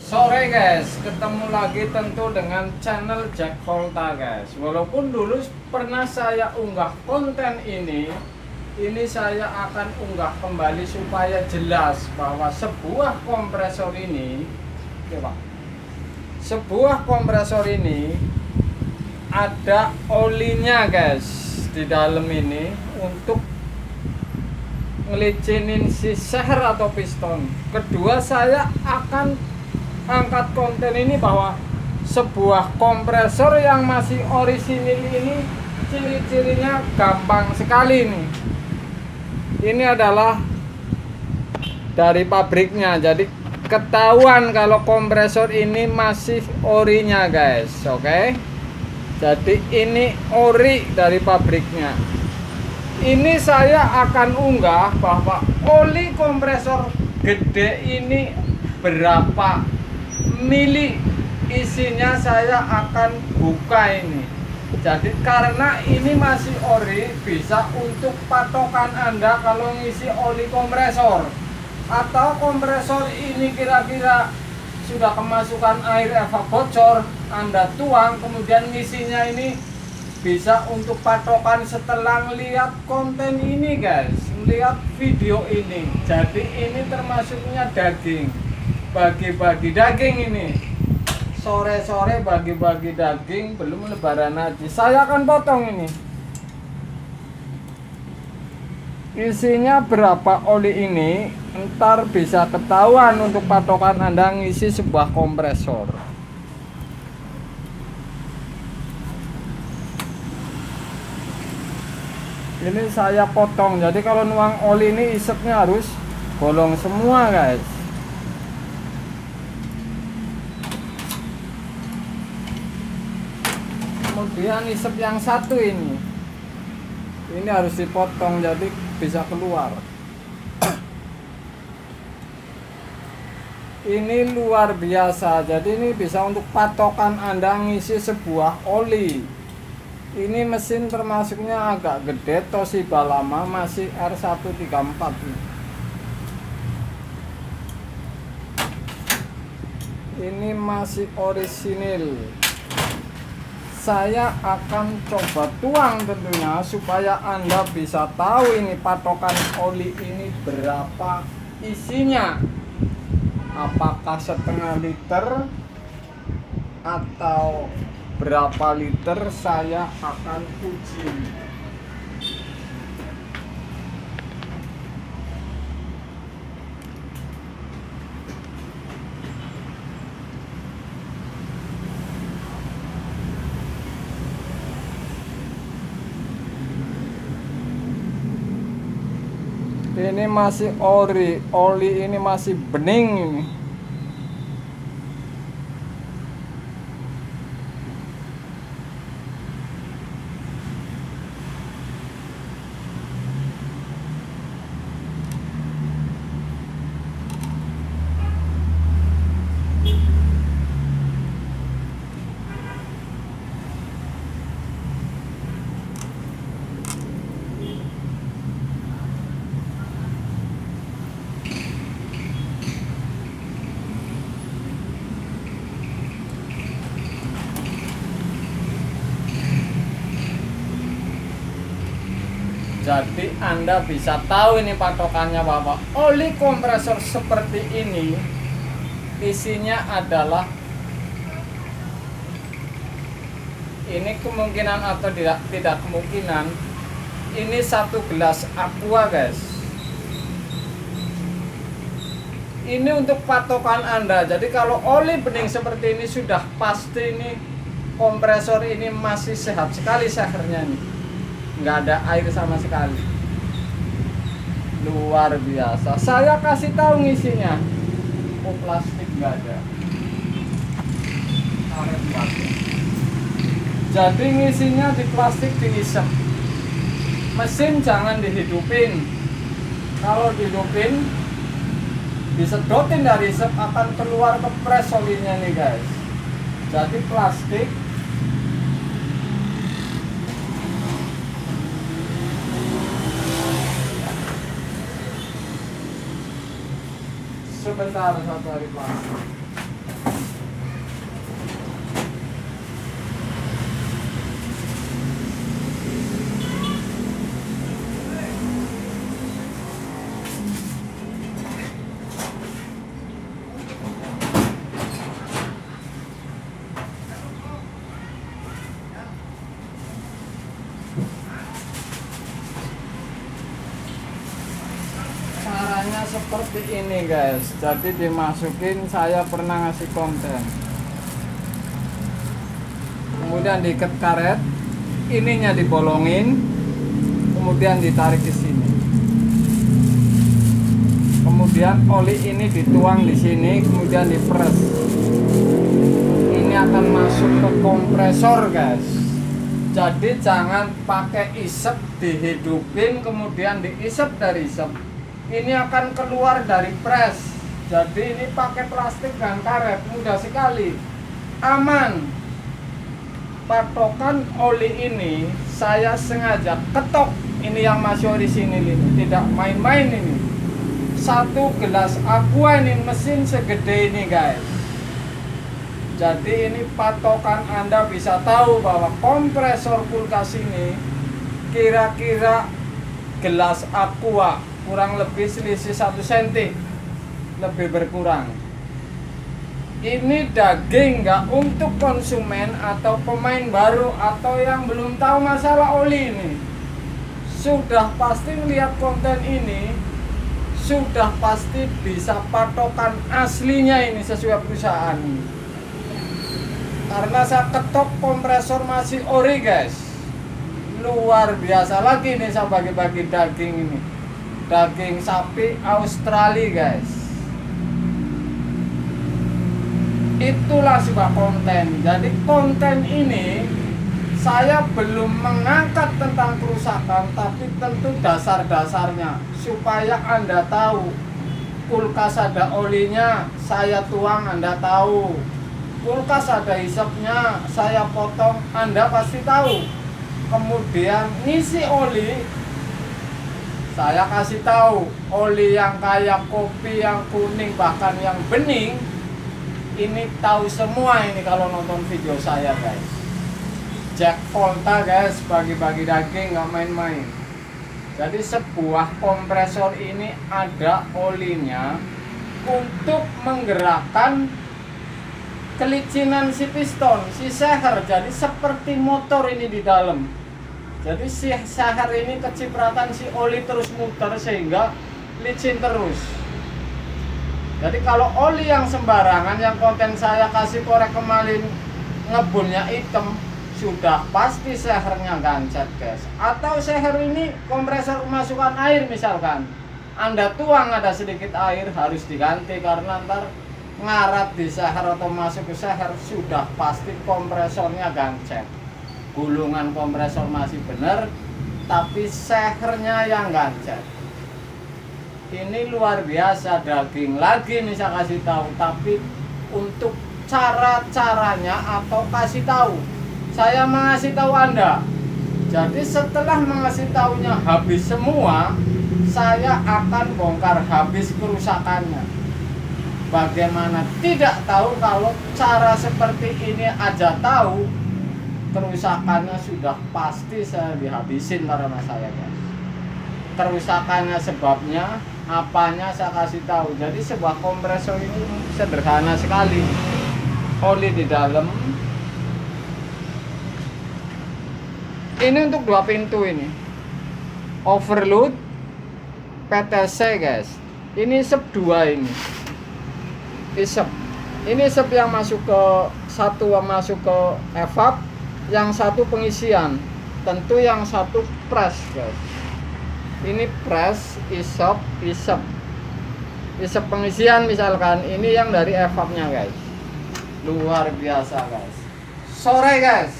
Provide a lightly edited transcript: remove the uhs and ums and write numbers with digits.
Sore guys, ketemu lagi tentu dengan channel Jack Volta guys. Walaupun dulu pernah saya unggah konten ini saya akan unggah kembali supaya jelas bahwa sebuah kompresor ini, coba, sebuah kompresor ini ada olinya guys di dalam ini untuk ngelicinin si seher atau piston. Kedua, saya akan angkat konten ini bahwa sebuah kompresor yang masih orisinil ini ciri-cirinya gampang sekali nih. Ini adalah dari pabriknya, jadi ketahuan kalau kompresor ini masih orinya guys. Oke, jadi ini ori dari pabriknya. Ini saya akan unggah bahwa oli kompresor gede ini berapa mili isinya, saya akan buka ini. Jadi karena ini masih ori, bisa untuk patokan Anda kalau ngisi oli kompresor, atau kompresor ini kira-kira sudah kemasukan air evap bocor, Anda tuang kemudian ngisinya ini, bisa untuk patokan setelah lihat konten ini guys, lihat video ini. Jadi ini termasuknya daging, bagi-bagi daging ini. Sore-sore bagi-bagi daging, belum lebaran haji. Saya akan potong ini. Isinya berapa oli ini, ntar bisa ketahuan untuk patokan Anda ngisi sebuah kompresor. Ini saya potong, jadi kalau nuang oli ini isepnya harus bolong semua guys. Kemudian isep yang satu ini harus dipotong, jadi bisa keluar. Ini luar biasa, jadi ini bisa untuk patokan Anda ngisi sebuah oli. Ini mesin termasuknya agak gede, Toshiba lama, masih R134 ini masih orisinil. Saya akan coba tuang tentunya supaya Anda bisa tahu ini patokan oli ini berapa isinya, apakah setengah liter atau berapa liter, saya akan uji. Ini masih ori, oli ini masih bening ini. Jadi Anda bisa tahu ini patokannya bahwa oli kompresor seperti ini isinya adalah ini, kemungkinan atau tidak kemungkinan ini 1 gelas aqua guys. Ini untuk patokan Anda. Jadi kalau oli bening seperti ini sudah pasti ini kompresor ini masih sehat sekali sehernya nih, nggak ada air sama sekali. Luar biasa. Saya kasih tahu ngisinya. Oh, plastik nggak ada. Karet plastik. Jadi ngisinya di plastik diisep. Mesin jangan dihidupin. Kalau dihidupin, disedotin dari isep akan keluar kepres olinya nih guys. Jadi plastik. Sebentar, satu hari plastik. seperti ini guys. Jadi dimasukin, saya pernah ngasih konten, kemudian diikat karet, ininya dibolongin, kemudian ditarik ke sini, kemudian oli ini dituang di sini, kemudian diperes. Ini akan masuk ke kompresor guys. Jadi jangan pakai isep, dihidupin kemudian diisep dari isep. Ini akan keluar dari pres. Jadi ini pakai plastik dan karet, mudah sekali, aman. Patokan oli ini saya sengaja ketok, ini yang masih orisinil ini, tidak main-main ini. 1 gelas aqua ini, mesin segede ini guys. Jadi ini patokan, Anda bisa tahu bahwa kompresor kulkas ini kira-kira gelas aqua, kurang lebih selisih 1 cm lebih berkurang. Ini daging nggak untuk konsumen atau pemain baru atau yang belum tahu masalah oli ini. Sudah pasti melihat konten ini, sudah pasti bisa patokan aslinya ini sesuai perusahaan ini. Karena saya ketok kompresor masih ori guys. Luar biasa lagi nih, saya bagi-bagi daging ini. Daging sapi Australia guys. Itulah sebuah konten. Jadi konten ini saya belum mengangkat tentang kerusakan, tapi tentu dasar-dasarnya supaya Anda tahu. Kulkas ada olinya, saya tuang, Anda tahu. Kulkas ada hisapnya, saya potong, Anda pasti tahu. Kemudian ngisi oli, saya kasih tahu. Oli yang kayak kopi, yang kuning, bahkan yang bening, ini tahu semua ini kalau nonton video saya guys. Jack Volta guys, bagi-bagi daging nggak main-main. Jadi sebuah kompresor ini ada olinya untuk menggerakkan kelicinan si piston, si seher. Jadi seperti motor ini di dalam. Jadi si seher ini kecipratan si oli terus muter sehingga licin terus. Jadi kalau oli yang sembarangan, yang konten saya kasih korek kemarin ngebunnya hitam, sudah pasti sehernya gancet guys. Atau seher ini kompresor kemasukan air misalkan, Anda tuang ada sedikit air, harus diganti karena ntar ngarat di seher atau masuk ke seher, sudah pasti kompresornya gancet. Gulungan kompresor masih benar, tapi sehernya yang gancet. Ini luar biasa daging. Lagi nih saya kasih tahu, tapi untuk cara-caranya atau kasih tahu, saya mengasih tahu Anda. Jadi setelah mengasih tahunya habis semua, saya akan bongkar habis kerusakannya. Bagaimana tidak tahu kalau cara seperti ini aja tahu, kerusakannya sudah pasti saya dihabisin karena saya guys. Kerusakannya sebabnya, apanya saya kasih tahu. Jadi sebuah kompresor ini sederhana sekali. Oli di dalam. Ini untuk 2 pintu ini. Overload PTC guys. Ini sub 2 ini. Isep. Ini isep yang masuk ke satu, masuk ke evap, yang satu pengisian. Tentu yang satu press guys. Ini press, isep, isep. Isep pengisian misalkan, ini yang dari evapnya guys. Luar biasa guys. Sore guys.